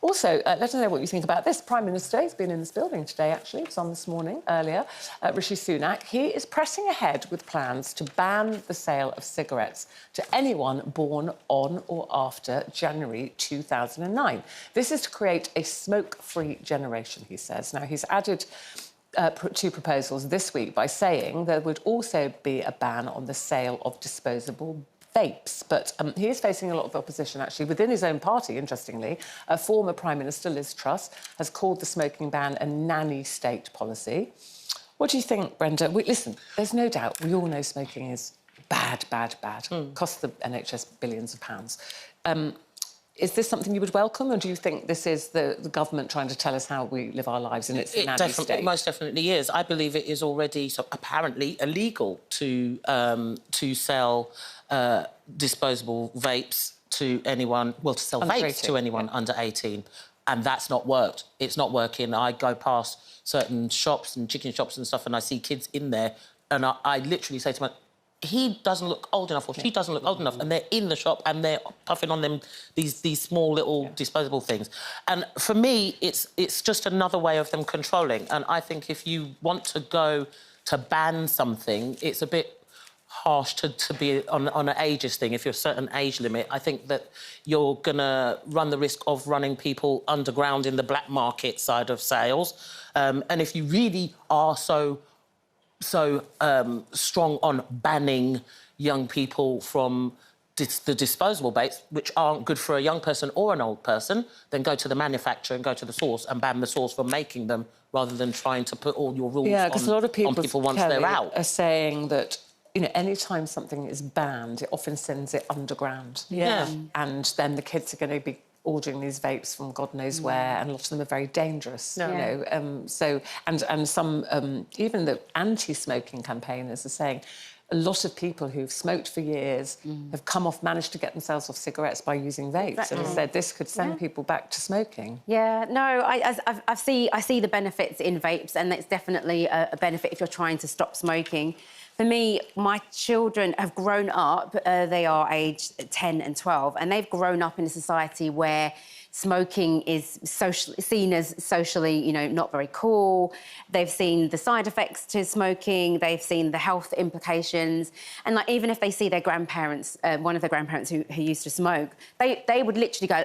Also, let us know what you think about this. Prime Minister, he's been in this building today, actually. It was on this morning, earlier. Rishi Sunak, he is pressing ahead with plans to ban the sale of cigarettes to anyone born on or after January 2009. This is to create a smoke-free generation, he says. Now, he's added two proposals this week by saying there would also be a ban on the sale of disposable vapes. But he is facing a lot of opposition, actually, within his own party, interestingly. Former Prime Minister Liz Truss has called the smoking ban a nanny state policy. What do you think, Brenda? Listen, there's no doubt, we all know smoking is bad. Costs the NHS billions of pounds. Is this something you would welcome, or do you think this is the government trying to tell us how we live our lives and it's a nanny state? It most definitely is. I believe it is already apparently illegal to sell disposable vapes to anyone, well, to sell vapes to anyone under 18. And that's not worked. It's not working. I go past certain shops and chicken shops and stuff and I see kids in there and I literally say to myself, he doesn't look old enough or she doesn't look old enough, and they're in the shop and they're puffing on them these small little disposable things. And for me, it's just another way of them controlling. And I think if you want to go to ban something, it's a bit harsh to be on an ageist thing. If you're a certain age limit, I think that you're going to run the risk of running people underground in the black market side of sales. And if you really are so strong on banning young people from the disposable vapes, which aren't good for a young person or an old person, then go to the manufacturer and go to the source and ban the source from making them, rather than trying to put all your rules because a lot of people once they're out. Are saying that, you know, any time something is banned, it often sends it underground. Yeah. And then the kids are going to be ordering these vapes from God knows where, and a lot of them are very dangerous, you know. And some, even the anti-smoking campaigners are saying a lot of people who've smoked for years have managed to get themselves off cigarettes by using vapes. Exactly. And said this could send people back to smoking. Yeah, no, I see the benefits in vapes, and it's definitely a benefit if you're trying to stop smoking. For me, my children have grown up, they are aged 10 and 12, and they've grown up in a society where smoking is seen as socially, you know, not very cool. They've seen the side effects to smoking, they've seen the health implications, and like even if they see their grandparents, one of their grandparents who used to smoke, they would literally go,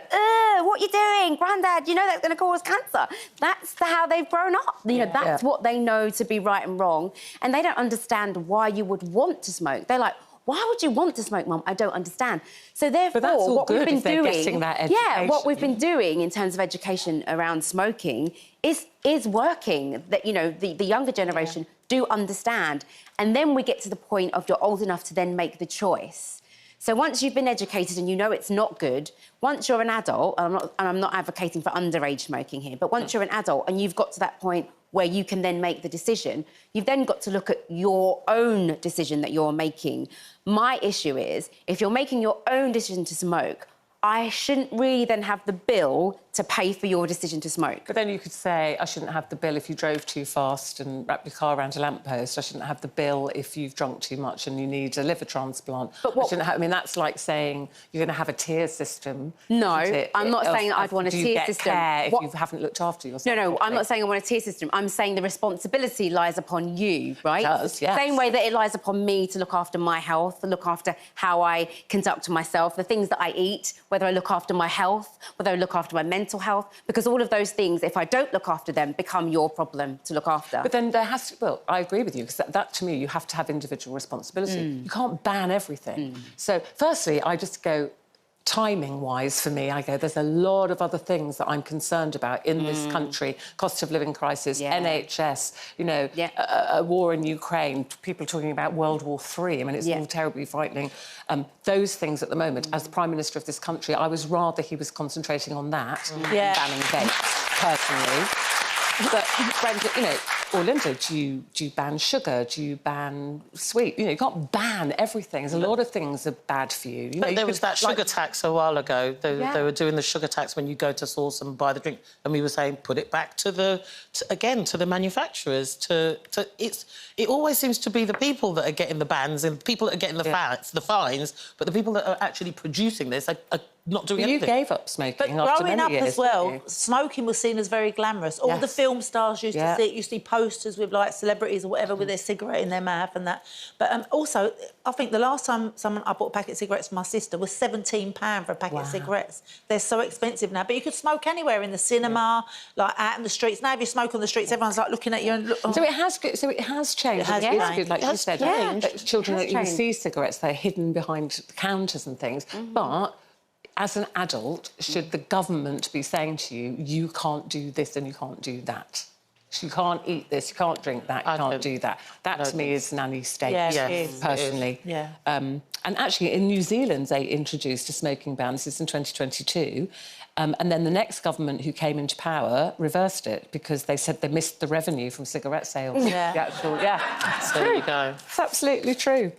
what are you doing, Grandad? You know that's going to cause cancer. That's how they've grown up. You know, that's what they know to be right and wrong, and they don't understand why you would want to smoke. They're like, why would you want to smoke, Mum? I don't understand. So therefore, what we've been doing, what we've been doing in terms of education around smoking is working. That, you know, the younger generation do understand, and then we get to the point of you're old enough to then make the choice. So once you've been educated and you know it's not good, once you're an adult, and I'm not advocating for underage smoking here, but once you're an adult and you've got to that point where you can then make the decision, you've then got to look at your own decision that you're making. My issue is, if you're making your own decision to smoke, I shouldn't really then have the bill to pay for your decision to smoke. But then you could say, I shouldn't have the bill if you drove too fast and wrapped your car around a lamppost. I shouldn't have the bill if you've drunk too much and you need a liver transplant. But what... I mean, that's like saying you're going to have a tier system. No, I'm not saying I'd want a tier system. Care if you haven't looked after yourself? No, I'm not saying I want a tier system. I'm saying the responsibility lies upon you, right? It does, yes. Same way that it lies upon me to look after my health, to look after how I conduct myself, the things that I eat, whether I look after my health, whether I look after my mental health, because all of those things, if I don't look after them, become your problem to look after. But then there has to... Well, I agree with you, because that to me, you have to have individual responsibility. You can't ban everything. So, firstly, I just go... Timing-wise, for me, I go, there's a lot of other things that I'm concerned about in this country. Cost of living crisis, NHS, you know, a war in Ukraine, people talking about World War III. I mean, it's all terribly frightening. Those things at the moment, as the Prime Minister of this country, I was rather he was concentrating on that than banning vapes, personally. But, Brenda, you know, or Linda, do you ban sugar? Do you ban sweet? You know, you can't ban everything. There's a lot of things that are bad for you. You know, there was that sugar tax a while ago. They were doing the sugar tax when you go to source and buy the drink, and we were saying put it back to the manufacturers. It always seems to be the people that are getting the bans and the people that are getting the fines, but the people that are actually producing this are not doing You anything. gave up smoking But after growing many up years, as well, didn't you? smoking was seen as very glamorous. All the Yes. film stars used Yeah. to see it. You see posters with, like, celebrities or whatever with their cigarette in their mouth and that. But also, I think the last time I bought a packet of cigarettes for my sister was £17 for a packet of cigarettes. They're so expensive now. But you could smoke anywhere, in the cinema, like out in the streets. Now, if you smoke on the streets, everyone's, like, looking at you and... So it has changed. It has changed. Good, like you said. changed. Children It don't has even changed. see cigarettes; they're hidden behind the counters and things. But as an adult, should the government be saying to you, you can't do this and you can't do that? You can't eat this, you can't drink that, you can't do that. That, to me, is nanny state, Yeah, it is. personally. Yeah. And actually, in New Zealand, they introduced a smoking ban. This is in 2022. And then the next government who came into power reversed it because they said they missed the revenue from cigarette sales. Yeah. The actual, There you go. It's absolutely true.